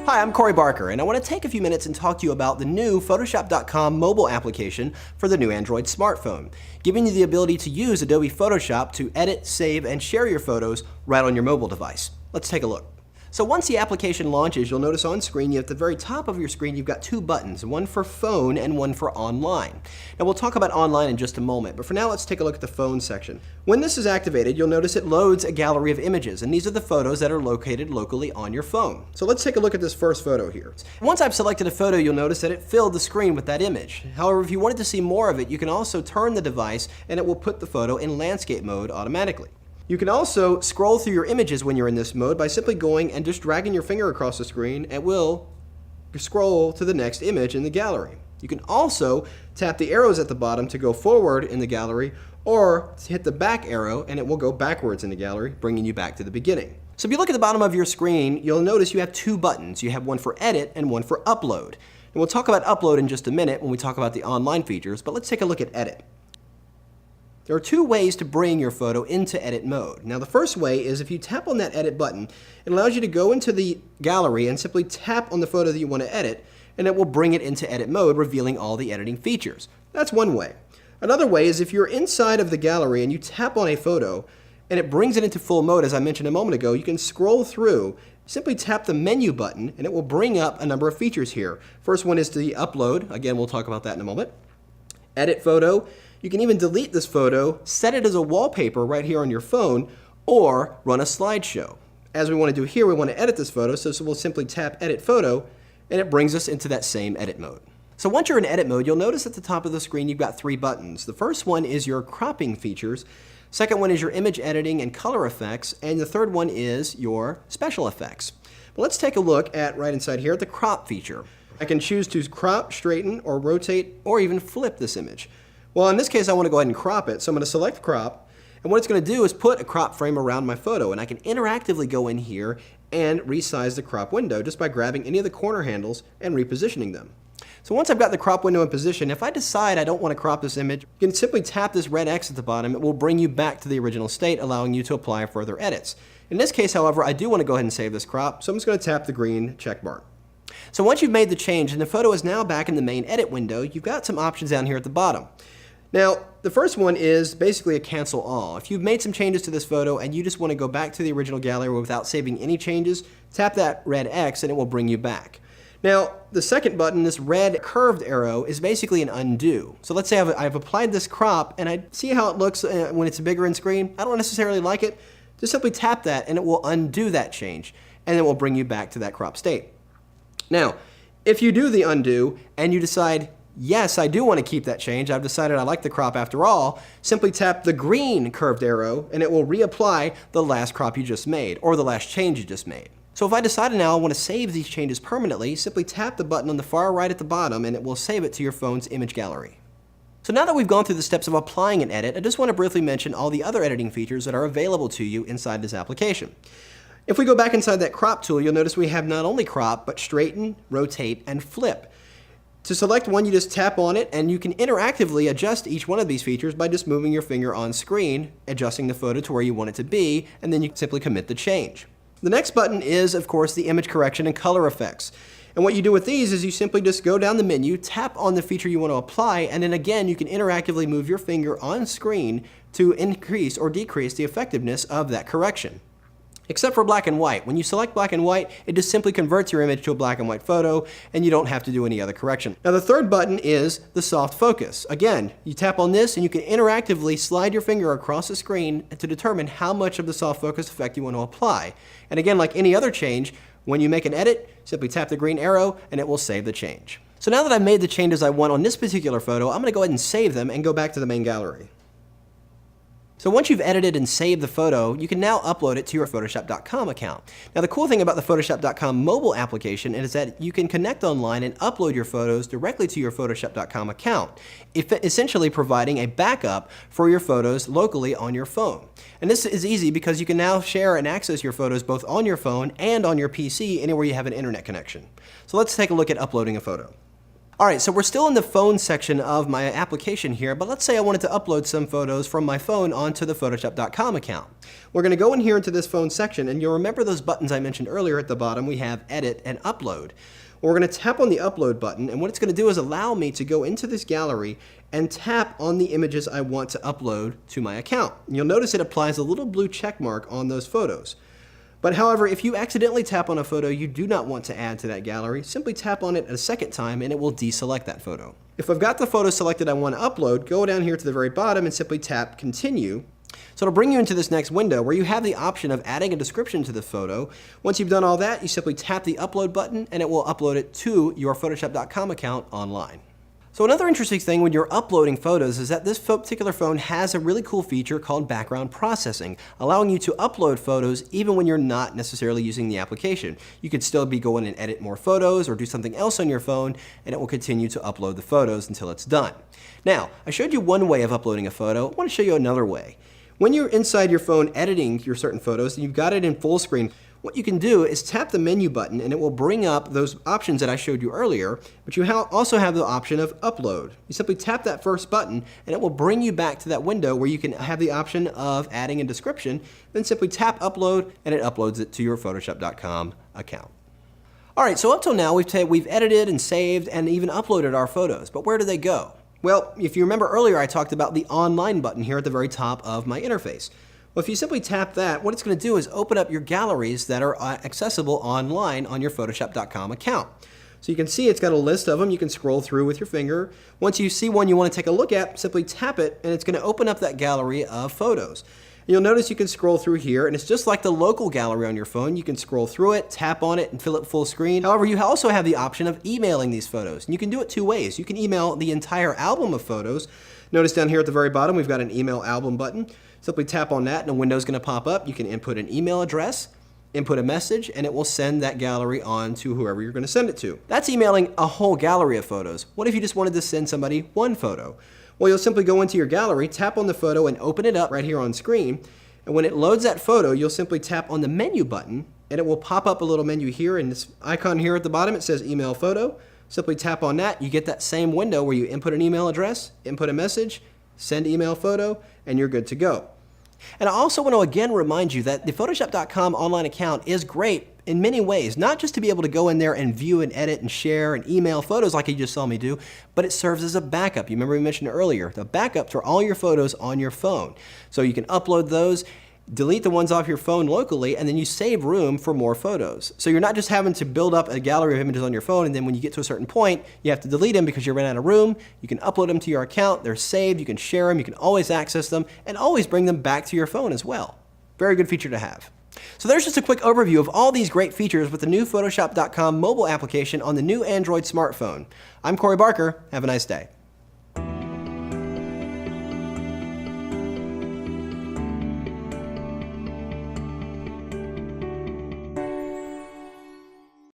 Hi, I'm Corey Barker, and I want to take a few minutes and talk to you about the new Photoshop.com mobile application for the new Android smartphone, giving you the ability to use Adobe Photoshop to edit, save, and share your photos right on your mobile device. Let's take a look. So once the application launches, you'll notice on screen, at the very top of your screen, you've got two buttons, one for phone and one for online. Now we'll talk about online in just a moment, but for now let's take a look at the phone section. When this is activated, you'll notice it loads a gallery of images, and these are the photos that are located locally on your phone. So let's take a look at this first photo here. Once I've selected a photo, you'll notice that it filled the screen with that image. However, if you wanted to see more of it, you can also turn the device and it will put the photo in landscape mode automatically. You can also scroll through your images when you're in this mode by simply going and just dragging your finger across the screen. It will scroll to the next image in the gallery. You can also tap the arrows at the bottom to go forward in the gallery, or hit the back arrow and it will go backwards in the gallery, bringing you back to the beginning. So if you look at the bottom of your screen, you'll notice you have two buttons. You have one for edit and one for upload. And we'll talk about upload in just a minute when we talk about the online features, but let's take a look at edit. There are two ways to bring your photo into edit mode. Now the first way is if you tap on that edit button, it allows you to go into the gallery and simply tap on the photo that you want to edit, and it will bring it into edit mode, revealing all the editing features. That's one way. Another way is if you're inside of the gallery and you tap on a photo and it brings it into full mode, as I mentioned a moment ago, you can scroll through, simply tap the menu button, and it will bring up a number of features here. First one is the upload. Again, we'll talk about that in a moment. Edit photo. You can even delete this photo, set it as a wallpaper right here on your phone, or run a slideshow. As we want to do here, we want to edit this photo, so we'll simply tap Edit Photo, and it brings us into that same edit mode. So once you're in edit mode, you'll notice at the top of the screen you've got three buttons. The first one is your cropping features, second one is your image editing and color effects, and the third one is your special effects. But let's take a look at right inside here at the crop feature. I can choose to crop, straighten, or rotate, or even flip this image. Well, in this case, I want to go ahead and crop it, so I'm going to select crop, and what it's going to do is put a crop frame around my photo, and I can interactively go in here and resize the crop window just by grabbing any of the corner handles and repositioning them. So once I've got the crop window in position, if I decide I don't want to crop this image, you can simply tap this red X at the bottom. It will bring you back to the original state, allowing you to apply further edits. In this case, however, I do want to go ahead and save this crop, so I'm just going to tap the green check mark. So once you've made the change and the photo is now back in the main edit window, you've got some options down here at the bottom. Now, the first one is basically a cancel all. If you've made some changes to this photo and you just want to go back to the original gallery without saving any changes, tap that red X and it will bring you back. Now, the second button, this red curved arrow, is basically an undo. So let's say I've applied this crop and I see how it looks when it's bigger in screen. I don't necessarily like it. Just simply tap that and it will undo that change, and it will bring you back to that crop state. Now, if you do the undo and you decide, yes, I do want to keep that change, I've decided I like the crop after all, simply tap the green curved arrow and it will reapply the last crop you just made, or the last change you just made. So if I decided now I want to save these changes permanently, simply tap the button on the far right at the bottom and it will save it to your phone's image gallery. So now that we've gone through the steps of applying an edit, I just want to briefly mention all the other editing features that are available to you inside this application. If we go back inside that crop tool, you'll notice we have not only crop, but straighten, rotate, and flip. To select one, you just tap on it, and you can interactively adjust each one of these features by just moving your finger on screen, adjusting the photo to where you want it to be, and then you simply commit the change. The next button is, of course, the image correction and color effects. And what you do with these is you simply just go down the menu, tap on the feature you want to apply, and then again you can interactively move your finger on screen to increase or decrease the effectiveness of that correction. Except for black and white. When you select black and white, it just simply converts your image to a black and white photo, and you don't have to do any other correction. Now the third button is the soft focus. Again, you tap on this and you can interactively slide your finger across the screen to determine how much of the soft focus effect you want to apply. And again, like any other change, when you make an edit, simply tap the green arrow and it will save the change. So now that I've made the changes I want on this particular photo, I'm going to go ahead and save them and go back to the main gallery. So once you've edited and saved the photo, you can now upload it to your Photoshop.com account. Now the cool thing about the Photoshop.com mobile application is that you can connect online and upload your photos directly to your Photoshop.com account, essentially providing a backup for your photos locally on your phone. And this is easy because you can now share and access your photos both on your phone and on your PC anywhere you have an internet connection. So let's take a look at uploading a photo. All right, so we're still in the phone section of my application here, but let's say I wanted to upload some photos from my phone onto the Photoshop.com account. We're going to go in here into this phone section, and you'll remember those buttons I mentioned earlier at the bottom. We have Edit and Upload. We're going to tap on the Upload button, and what it's going to do is allow me to go into this gallery and tap on the images I want to upload to my account. And you'll notice it applies a little blue check mark on those photos. But however, if you accidentally tap on a photo you do not want to add to that gallery, simply tap on it a second time and it will deselect that photo. If I've got the photo selected I want to upload, go down here to the very bottom and simply tap Continue. So it'll bring you into this next window where you have the option of adding a description to the photo. Once you've done all that, you simply tap the Upload button and it will upload it to your Photoshop.com account online. So another interesting thing when you're uploading photos is that this particular phone has a really cool feature called background processing, allowing you to upload photos even when you're not necessarily using the application. You could still be going and edit more photos or do something else on your phone, and it will continue to upload the photos until it's done. Now, I showed you one way of uploading a photo. I want to show you another way. When you're inside your phone editing your certain photos and you've got it in full screen, what you can do is tap the menu button and it will bring up those options that I showed you earlier, but you also have the option of Upload. You simply tap that first button and it will bring you back to that window where you can have the option of adding a description, then simply tap Upload and it uploads it to your Photoshop.com account. All right, so up till now we've edited and saved and even uploaded our photos, but where do they go? Well, if you remember earlier I talked about the Online button here at the very top of my interface. Well, if you simply tap that, what it's going to do is open up your galleries that are accessible online on your Photoshop.com account. So you can see it's got a list of them. You can scroll through with your finger. Once you see one you want to take a look at, simply tap it, and it's going to open up that gallery of photos. You'll notice you can scroll through here, and it's just like the local gallery on your phone. You can scroll through it, tap on it, and fill it full screen. However, you also have the option of emailing these photos, and you can do it two ways. You can email the entire album of photos. Notice down here at the very bottom, we've got an Email Album button. Simply tap on that, and a window is going to pop up. You can input an email address, input a message, and it will send that gallery on to whoever you're going to send it to. That's emailing a whole gallery of photos. What if you just wanted to send somebody one photo? Well, you'll simply go into your gallery, tap on the photo, and open it up right here on screen. And when it loads that photo, you'll simply tap on the menu button, and it will pop up a little menu here, and this icon here at the bottom, it says Email Photo. Simply tap on that. You get that same window where you input an email address, input a message, send email photo, and you're good to go. And I also want to again remind you that the Photoshop.com online account is great in many ways, not just to be able to go in there and view and edit and share and email photos like you just saw me do, but it serves as a backup. You remember we mentioned earlier, the backup for all your photos on your phone. So you can upload those, delete the ones off your phone locally, and then you save room for more photos. So you're not just having to build up a gallery of images on your phone, and then when you get to a certain point, you have to delete them because you ran out of room. You can upload them to your account, they're saved, you can share them, you can always access them, and always bring them back to your phone as well. Very good feature to have. So there's just a quick overview of all these great features with the new Photoshop.com mobile application on the new Android smartphone. I'm Corey Barker. Have a nice day.